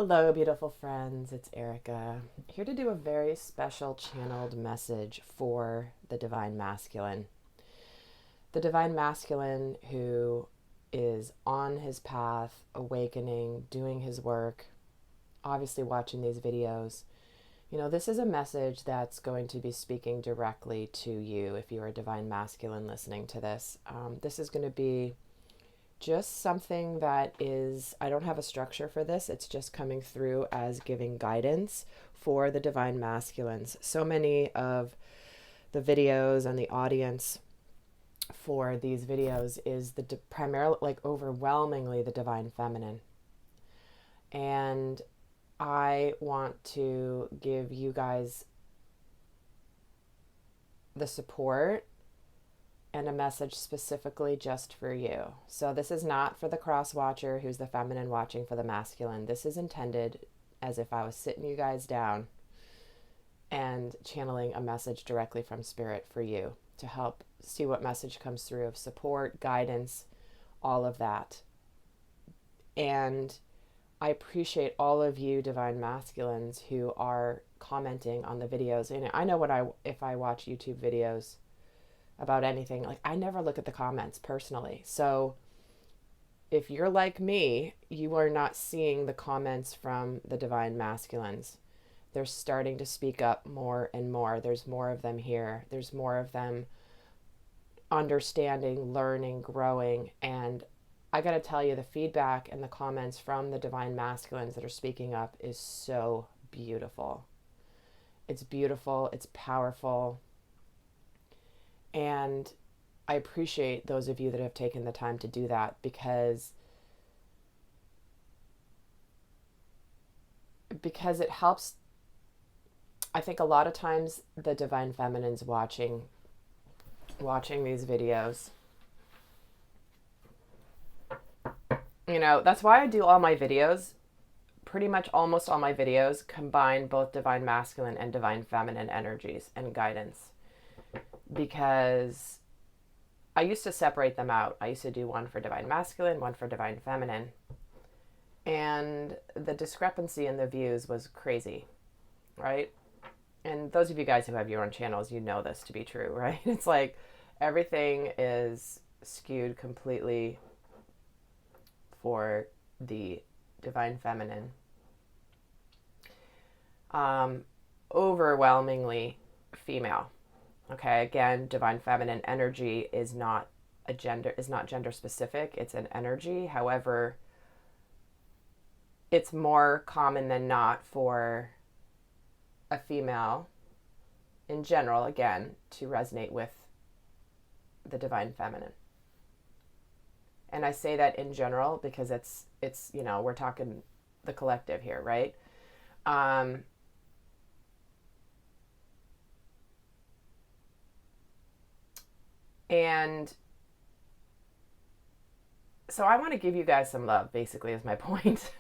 Hello, beautiful friends. It's Erika, here to do a very special channeled message for the Divine Masculine. The Divine Masculine who is on his path, awakening, doing his work, obviously watching these videos. You know, this is a message that's going to be speaking directly to you if you're a Divine Masculine listening to this. This is going to be just something that is, I don't have a structure for this. It's just coming through as giving guidance for the Divine Masculines. So many of the videos and the audience for these videos is primarily, like overwhelmingly, the Divine Feminine. And I want to give you guys the support and a message specifically just for you. So this is not for the cross watcher who's the feminine watching for the masculine. This is intended as if I was sitting you guys down and channeling a message directly from spirit for you to help see what message comes through of support, guidance, all of that. And I appreciate all of you Divine Masculines who are commenting on the videos. And I know if I watch YouTube videos about anything, like I never look at the comments personally. So if you're like me, you are not seeing the comments from the Divine Masculines. They're starting to speak up more and more. There's more of them here. There's more of them understanding, learning, growing. And I got to tell you, the feedback and the comments from the Divine Masculines that are speaking up is so beautiful. It's beautiful. It's powerful. And I appreciate those of you that have taken the time to do that, because it helps. I think a lot of times the Divine Feminines watching these videos, you know, that's why I do all my videos, pretty much almost all my videos combine both Divine Masculine and Divine Feminine energies and guidance. Because I used to separate them out. I used to do one for Divine Masculine, one for Divine Feminine. And the discrepancy in the views was crazy, right? And those of you guys who have your own channels, you know this to be true, right? It's like everything is skewed completely for the Divine Feminine. Overwhelmingly female. Okay, again, Divine Feminine energy is not gender specific. It's an energy. However, it's more common than not for a female in general, again, to resonate with the Divine Feminine. And I say that in general because it's you know, we're talking the collective here, right? And so I want to give you guys some love, basically, is my point.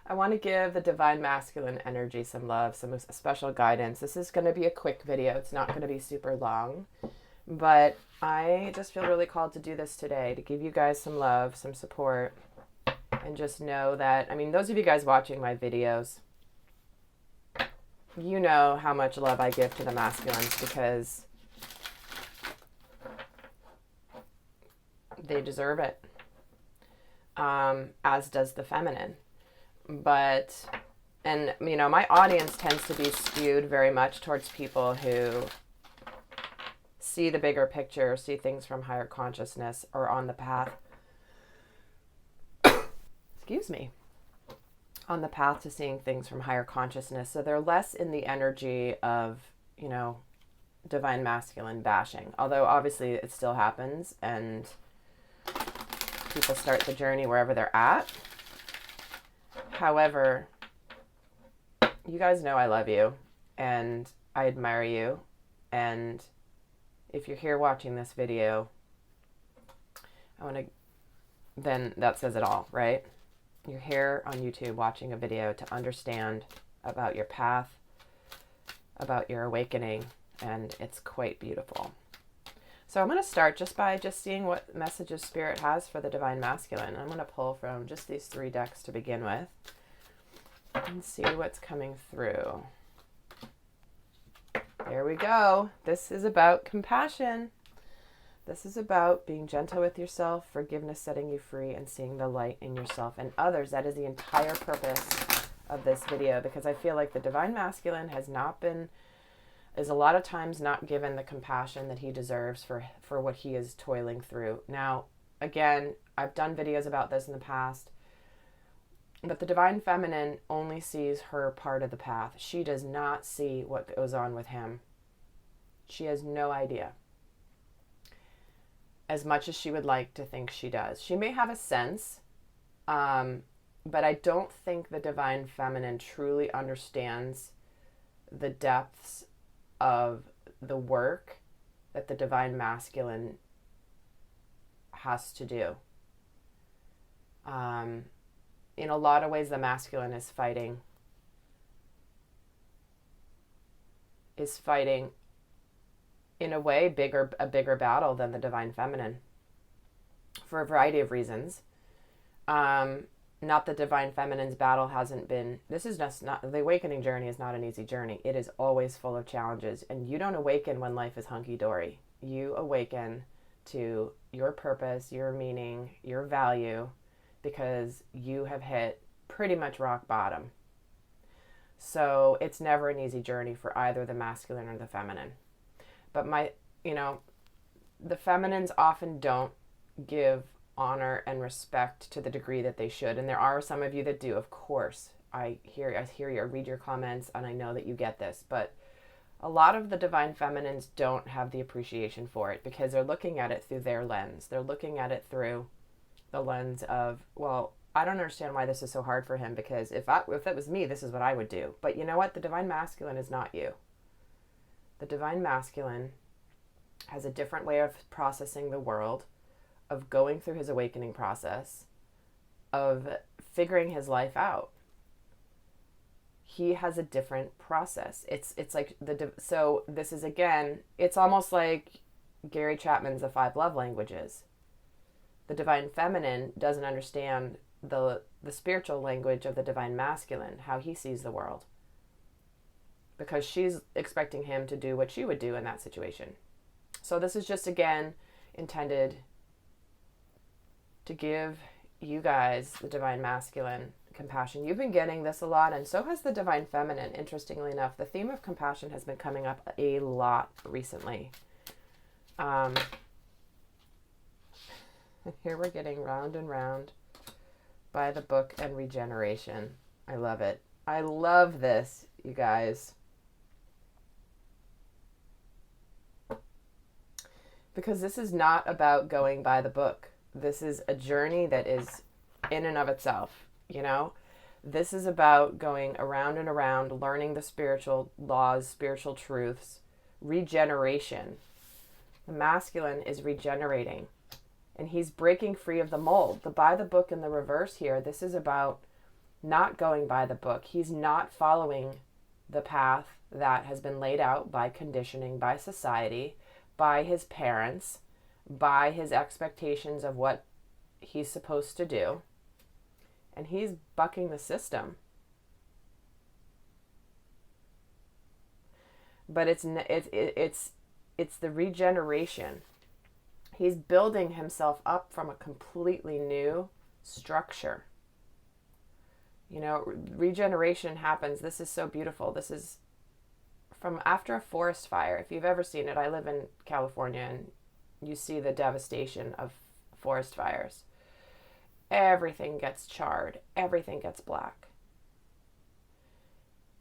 I want to give the Divine Masculine energy some love, some special guidance. This is going to be a quick video. It's not going to be super long. But I just feel really called to do this today, to give you guys some love, some support, and just know that, I mean, those of you guys watching my videos, you know how much love I give to the masculines because they deserve it, as does the feminine. But, and you know, my audience tends to be skewed very much towards people who see the bigger picture, see things from higher consciousness, or on the path, excuse me, on the path to seeing things from higher consciousness. So they're less in the energy of, you know, Divine Masculine bashing, although obviously it still happens and people start the journey wherever they're at. However, you guys know I love you and I admire you. And if you're here watching this video, then that says it all, right? You're here on YouTube watching a video to understand about your path, about your awakening, and it's quite beautiful. So I'm going to start just by seeing what messages Spirit has for the Divine Masculine. I'm going to pull from just these 3 decks to begin with and see what's coming through. There we go. This is about compassion. This is about being gentle with yourself, forgiveness setting you free, and seeing the light in yourself and others. That is the entire purpose of this video, because I feel like the Divine Masculine is a lot of times not given the compassion that he deserves for what he is toiling through. Now, again, I've done videos about this in the past, but the Divine Feminine only sees her part of the path. She does not see what goes on with him. She has no idea. As much as she would like to think she does. She may have a sense, but I don't think the Divine Feminine truly understands the depths of the work that the Divine Masculine has to do. In a lot of ways, the masculine is fighting in a way a bigger battle than the Divine Feminine for a variety of reasons. Not the Divine Feminine's battle hasn't been, this is just not, the awakening journey is not an easy journey. It is always full of challenges, and you don't awaken when life is hunky-dory. You awaken to your purpose, your meaning, your value, because you have hit pretty much rock bottom. So it's never an easy journey for either the masculine or the feminine. But the feminines often don't give honor and respect to the degree that they should. And there are some of you that do, of course. I hear you, I read your comments, and I know that you get this. But a lot of the Divine Feminines don't have the appreciation for it because they're looking at it through their lens. They're looking at it through the lens of, well, I don't understand why this is so hard for him, because if that was me, this is what I would do. But you know what? The Divine Masculine is not you. The Divine Masculine has a different way of processing the world, of going through his awakening process, of figuring his life out. He has a different process. It's like so this is, again, it's almost like Gary Chapman's The 5 Love Languages. The Divine Feminine doesn't understand the spiritual language of the Divine Masculine, how he sees the world, because she's expecting him to do what she would do in that situation. So this is just, again, intended to give you guys, the Divine Masculine, compassion. You've been getting this a lot, and so has the Divine Feminine. Interestingly enough, the theme of compassion has been coming up a lot recently. Here we're getting round and round by the book and regeneration. I love it. I love this, you guys. Because this is not about going by the book. This is a journey that is in and of itself, This is about going around and around, learning the spiritual laws, spiritual truths, regeneration. The masculine is regenerating, and he's breaking free of the mold. The by the book in the reverse here, this is about not going by the book. He's not following the path that has been laid out by conditioning, by society, by his parents, by his expectations of what he's supposed to do. And he's bucking the system. But it's the regeneration. He's building himself up from a completely new structure. Regeneration happens. This is so beautiful. This is from after a forest fire. If you've ever seen it, I live in California, and you see the devastation of forest fires. Everything gets charred. Everything gets black.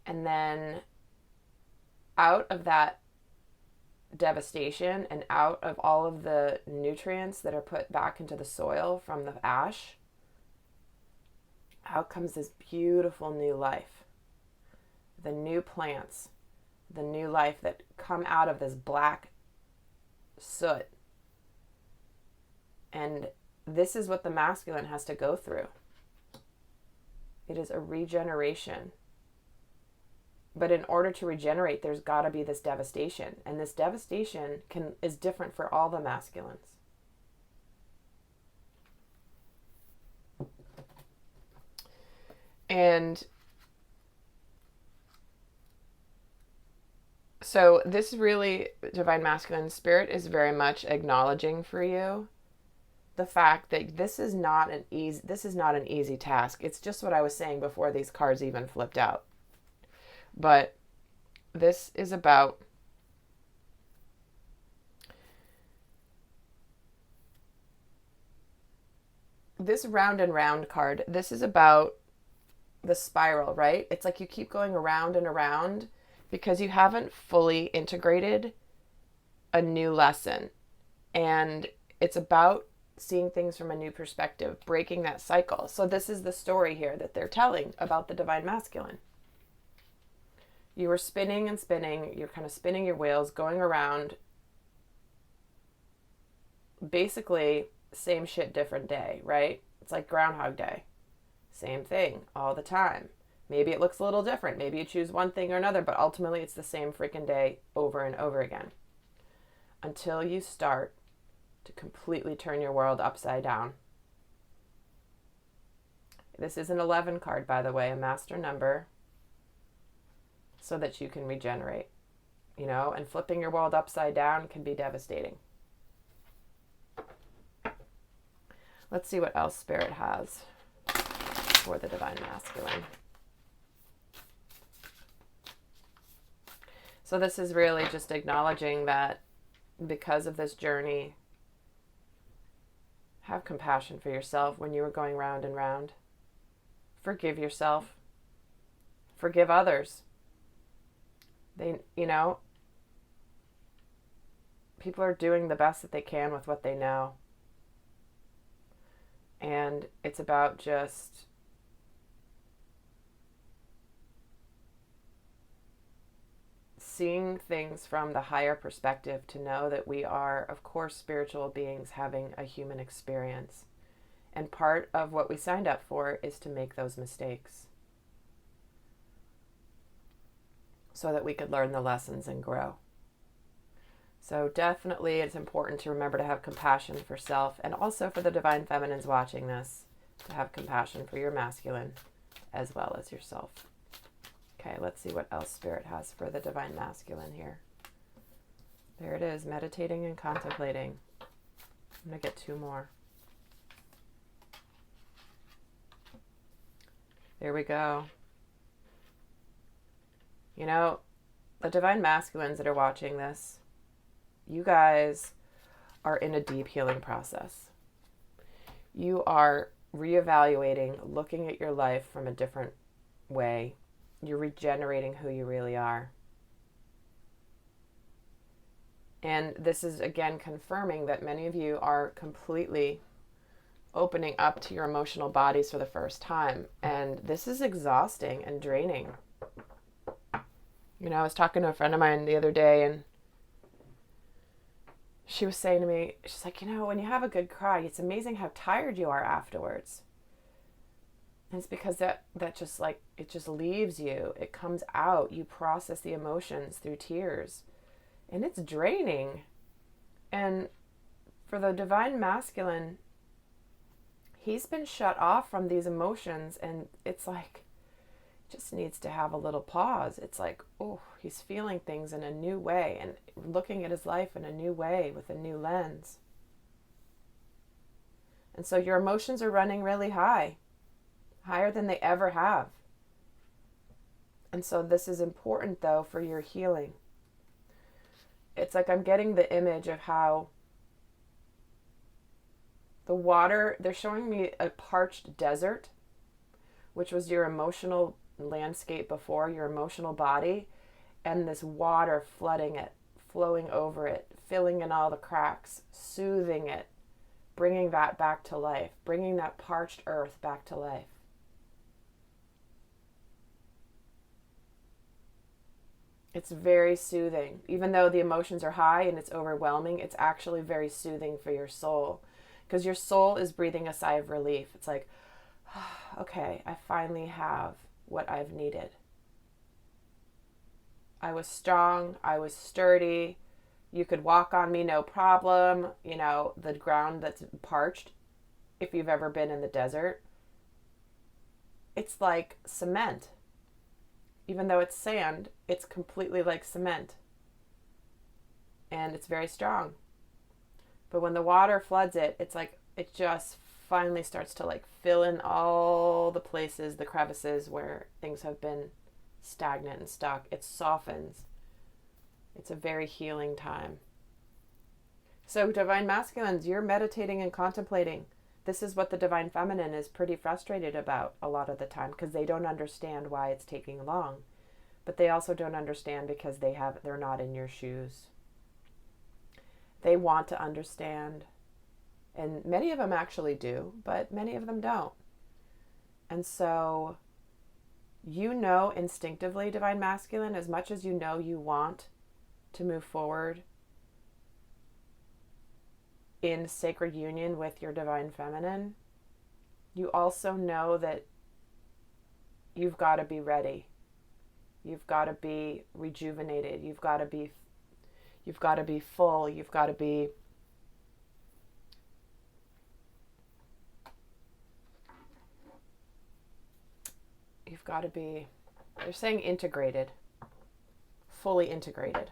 And then out of that devastation and out of all of the nutrients that are put back into the soil from the ash, out comes this beautiful new life. The new plants, the new life that come out of this black soot. And this is what the masculine has to go through. It is a regeneration. But in order to regenerate, there's got to be this devastation. And this devastation is different for all the masculines. And so this really, divine masculine spirit is very much acknowledging for you the fact that this is not an easy task. It's just what I was saying before these cards even flipped out. But this is about this round and round card. This is about the spiral, right? It's like you keep going around and around because you haven't fully integrated a new lesson. And it's about seeing things from a new perspective, breaking that cycle. So this is the story here that they're telling about the divine masculine. You were spinning and spinning. You're kind of spinning your wheels, going around. Basically, same shit, different day, right? It's like Groundhog Day. Same thing all the time. Maybe it looks a little different. Maybe you choose one thing or another, but ultimately it's the same freaking day over and over again. Until you start to completely turn your world upside down. This is an 11 card, by the way, a master number, so that you can regenerate, and flipping your world upside down can be devastating. Let's see what else Spirit has for the divine masculine. So this is really just acknowledging that because of this journey, have compassion for yourself when you were going round and round. Forgive yourself. Forgive others. People are doing the best that they can with what they know. And it's about just seeing things from the higher perspective to know that we are, of course, spiritual beings having a human experience. And part of what we signed up for is to make those mistakes so that we could learn the lessons and grow. So definitely it's important to remember to have compassion for self and also for the divine feminines watching this, to have compassion for your masculine as well as yourself. Okay, let's see what else Spirit has for the divine masculine here. There it is, meditating and contemplating. I'm going to get two more. There we go. The divine masculines that are watching this, you guys are in a deep healing process. You are reevaluating, looking at your life from a different way. You're regenerating who you really are. And this is, again, confirming that many of you are completely opening up to your emotional bodies for the first time. And this is exhausting and draining. I was talking to a friend of mine the other day, and she was saying to me, she's like, when you have a good cry, it's amazing how tired you are afterwards. And it's because that just it just leaves you. It comes out. You process the emotions through tears. And it's draining. And for the divine masculine, he's been shut off from these emotions, and it's like, just needs to have a little pause. It's like, oh, he's feeling things in a new way and looking at his life in a new way with a new lens. And so your emotions are running really high, higher than they ever have. And so this is important, though, for your healing. It's like I'm getting the image of how the water, they're showing me a parched desert, which was your emotional landscape before, your emotional body, and this water flooding it, flowing over it, filling in all the cracks, soothing it, bringing that back to life, bringing that parched earth back to life. It's very soothing. Even though the emotions are high and it's overwhelming, it's actually very soothing for your soul, because your soul is breathing a sigh of relief. It's like, okay, I finally have what I've needed. I was strong. I was sturdy. You could walk on me, no problem. You know, the ground that's parched, if you've ever been in the desert, it's like cement. Even though it's sand, it's completely like cement. And it's very strong. But when the water floods it, it's like it just finally starts to like fill in all the places, the crevices where things have been stagnant and stuck. It softens. It's a very healing time. So divine masculines, you're meditating and contemplating. This is what the divine feminine is pretty frustrated about a lot of the time, because they don't understand why it's taking long. But they also don't understand because they're not in your shoes. They want to understand. And many of them actually do, but many of them don't. And so you know instinctively, divine masculine, as much as you know you want to move forward in sacred union with your divine feminine, you also know that you've got to be ready. You've got to be rejuvenated. You've got to be full. You've got to be they're saying integrated, fully integrated.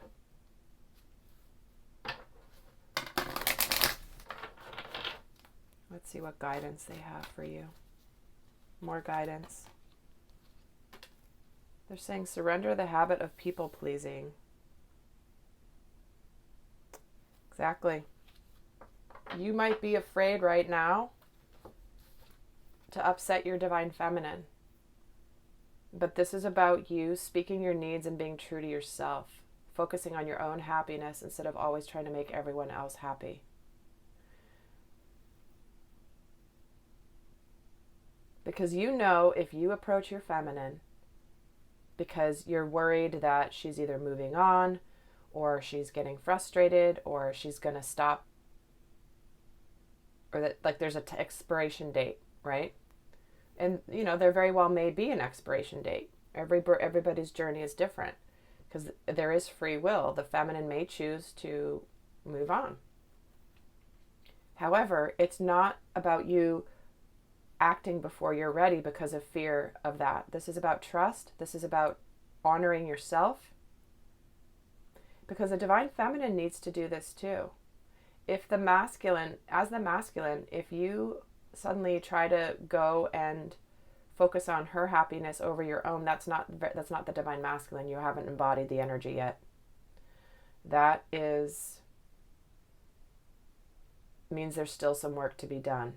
Let's see what guidance they have for you. More guidance. They're saying surrender the habit of people pleasing. Exactly. You might be afraid right now to upset your divine feminine. But this is about you speaking your needs and being true to yourself, focusing on your own happiness instead of always trying to make everyone else happy. Because you know if you approach your feminine because you're worried that she's either moving on or she's getting frustrated or she's going to stop, or that like there's an expiration date, right? And, you know, there very well may be an expiration date. Everybody's journey is different because there is free will. The feminine may choose to move on. However, it's not about you acting before you're ready because of fear of that. This is about trust. This is about honoring yourself. Because the divine feminine needs to do this too. If the masculine, if you suddenly try to go and focus on her happiness over your own, that's not the divine masculine. You haven't embodied the energy yet. That means there's still some work to be done.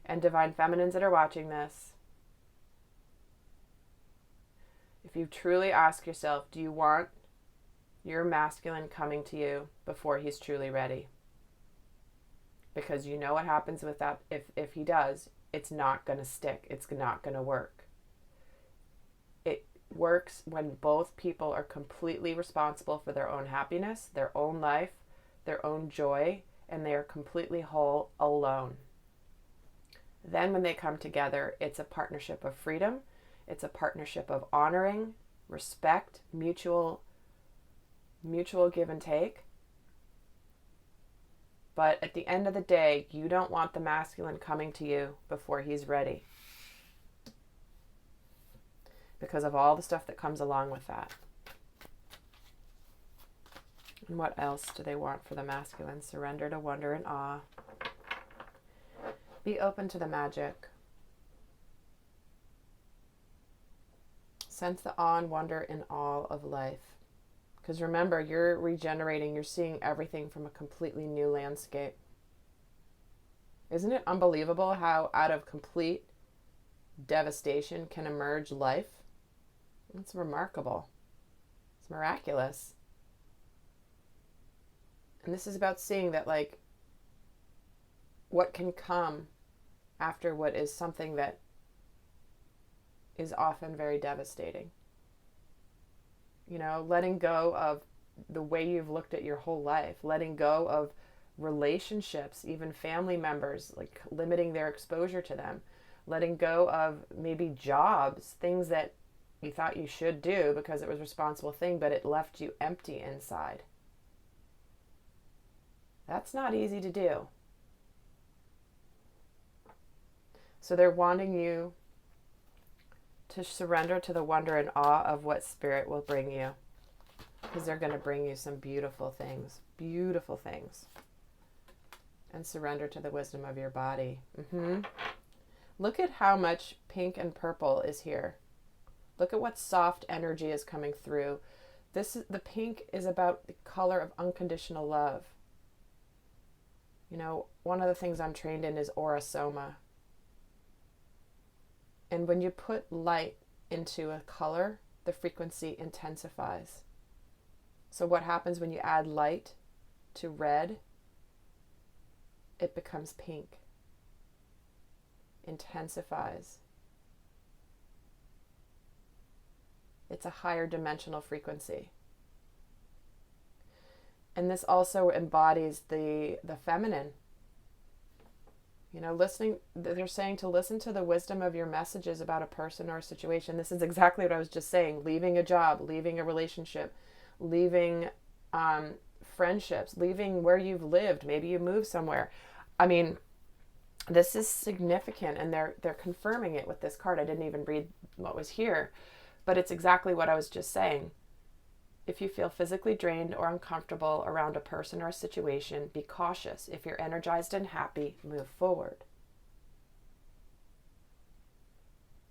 And divine feminines that are watching this, if you truly ask yourself, do you want your masculine coming to you before he's truly ready? Because you know what happens with that. If he does, it's not going to stick. It's not going to work. It works when both people are completely responsible for their own happiness, their own life, their own joy, and they are completely whole alone. Then when they come together, it's a partnership of freedom. It's a partnership of honoring, respect, mutual give and take. But at the end of the day, you don't want the masculine coming to you before he's ready, because of all the stuff that comes along with that. And what else do they want for the masculine? Surrender to wonder and awe. Be open to the magic. Sense the awe and wonder in all of life. Because remember, you're regenerating. You're seeing everything from a completely new landscape. Isn't it unbelievable how out of complete devastation can emerge life? It's remarkable. It's miraculous. And this is about seeing that, like, what can come after what is something that is often very devastating. You know, letting go of the way you've looked at your whole life, letting go of relationships, even family members, like limiting their exposure to them, letting go of maybe jobs, things that you thought you should do because it was a responsible thing, but it left you empty inside. That's not easy to do. So they're wanting you to surrender to the wonder and awe of what spirit will bring you, because they're going to bring you some beautiful things, and surrender to the wisdom of your body. Look at how much pink and purple is here. Look at what soft energy is coming through. The pink is about the color of unconditional love. You know, one of the things I'm trained in is aura Soma. And when you put light into a color, the frequency intensifies. So what happens when you add light to red? It becomes pink. Intensifies. It's a higher dimensional frequency. And this also embodies the feminine. You know, they're saying to listen to the wisdom of your messages about a person or a situation. This is exactly what I was just saying. Leaving a job, leaving a relationship, leaving friendships, leaving where you've lived. Maybe you moved somewhere. I mean, this is significant, and they're confirming it with this card. I didn't even read what was here, but it's exactly what I was just saying. If you feel physically drained or uncomfortable around a person or a situation, be cautious. If you're energized and happy, move forward.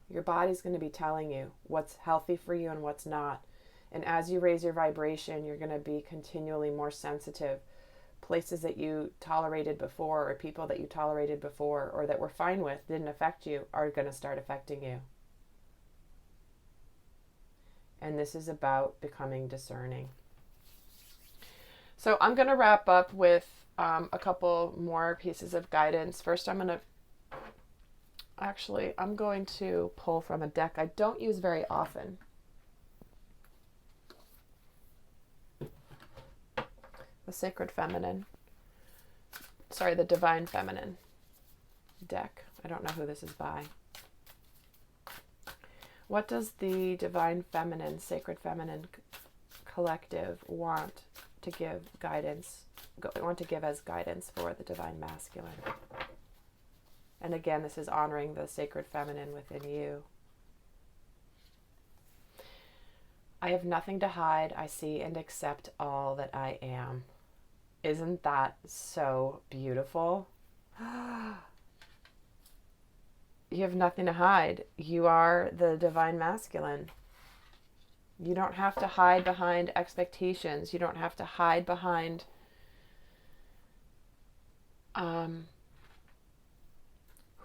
Your body's going to be telling you what's healthy for you and what's not. And as you raise your vibration, you're going to be continually more sensitive. Places that you tolerated before, or people that you tolerated before, or that were fine with, didn't affect you, are going to start affecting you. And this is about becoming discerning. So I'm going to wrap up with a couple more pieces of guidance. First, I'm going to pull from a deck I don't use very often. The Sacred Feminine. Sorry, the Divine Feminine deck. I don't know who this is by. What does the Divine Feminine, Sacred Feminine Collective want to give as guidance for the Divine Masculine? And again, this is honoring the Sacred Feminine within you. I have nothing to hide. I see and accept all that I am. Isn't that so beautiful? You have nothing to hide. You are the Divine Masculine. You don't have to hide behind expectations. You don't have to hide behind what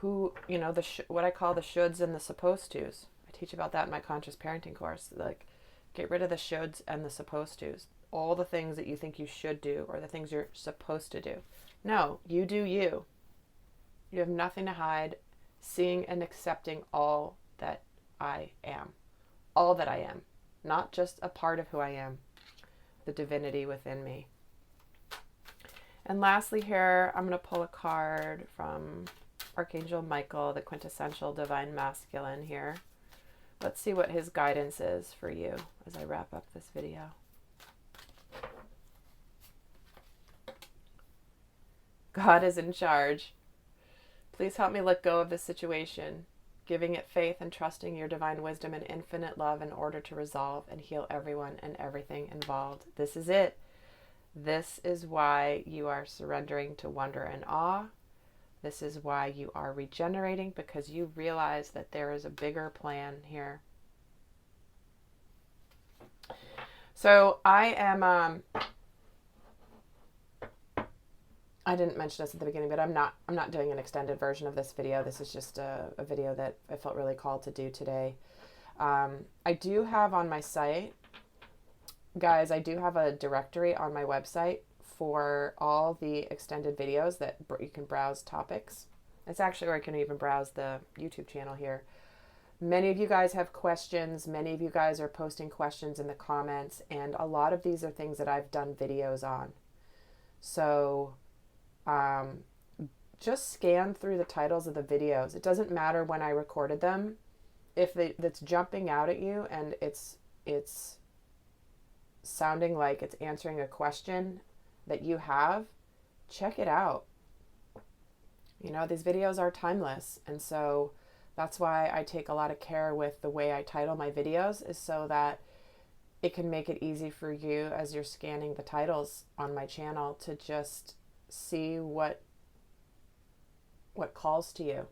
I call the shoulds and the supposed tos. I teach about that in my conscious parenting course. Like, get rid of the shoulds and the supposed tos. All the things that you think you should do, or the things you're supposed to do. No, you do you. You have nothing to hide. Seeing and accepting all that I am. All that I am. Not just a part of who I am. The divinity within me. And lastly here, I'm going to pull a card from Archangel Michael, the quintessential Divine Masculine here. Let's see what his guidance is for you as I wrap up this video. God is in charge. Please help me let go of this situation, giving it faith and trusting your divine wisdom and infinite love in order to resolve and heal everyone and everything involved. This is it. This is why you are surrendering to wonder and awe. This is why you are regenerating, because you realize that there is a bigger plan here. So I am... I didn't mention this at the beginning, but I'm not doing an extended version of this video. This is just a video that I felt really called to do today. I do have on my site, guys, I do have a directory on my website for all the extended videos that you can browse topics. It's actually where I can even browse the YouTube channel here. Many of you guys have questions. Many of you guys are posting questions in the comments, and a lot of these are things that I've done videos on. So just scan through the titles of the videos. It doesn't matter when I recorded them. If it's jumping out at you and it's sounding like it's answering a question that you have, check it out. You know, these videos are timeless, and so that's why I take a lot of care with the way I title my videos, is so that it can make it easy for you as you're scanning the titles on my channel to just see what calls to you.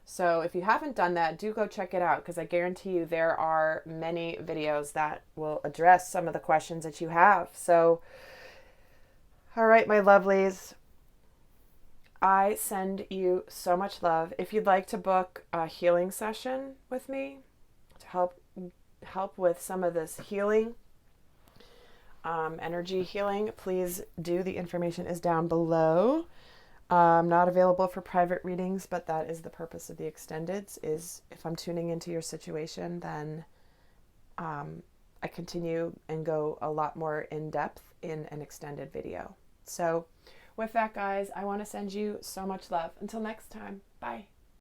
So if you haven't done that, do go check it out, because I guarantee you there are many videos that will address some of the questions that you have. So, all right, my lovelies, I send you so much love. If you'd like to book a healing session with me to help with some of this healing, energy healing, please do. The information is down below. I'm not available for private readings, but that is the purpose of the extendeds, is if I'm tuning into your situation, then I continue and go a lot more in depth in an extended video. So with that, guys, I want to send you so much love. Until next time, bye.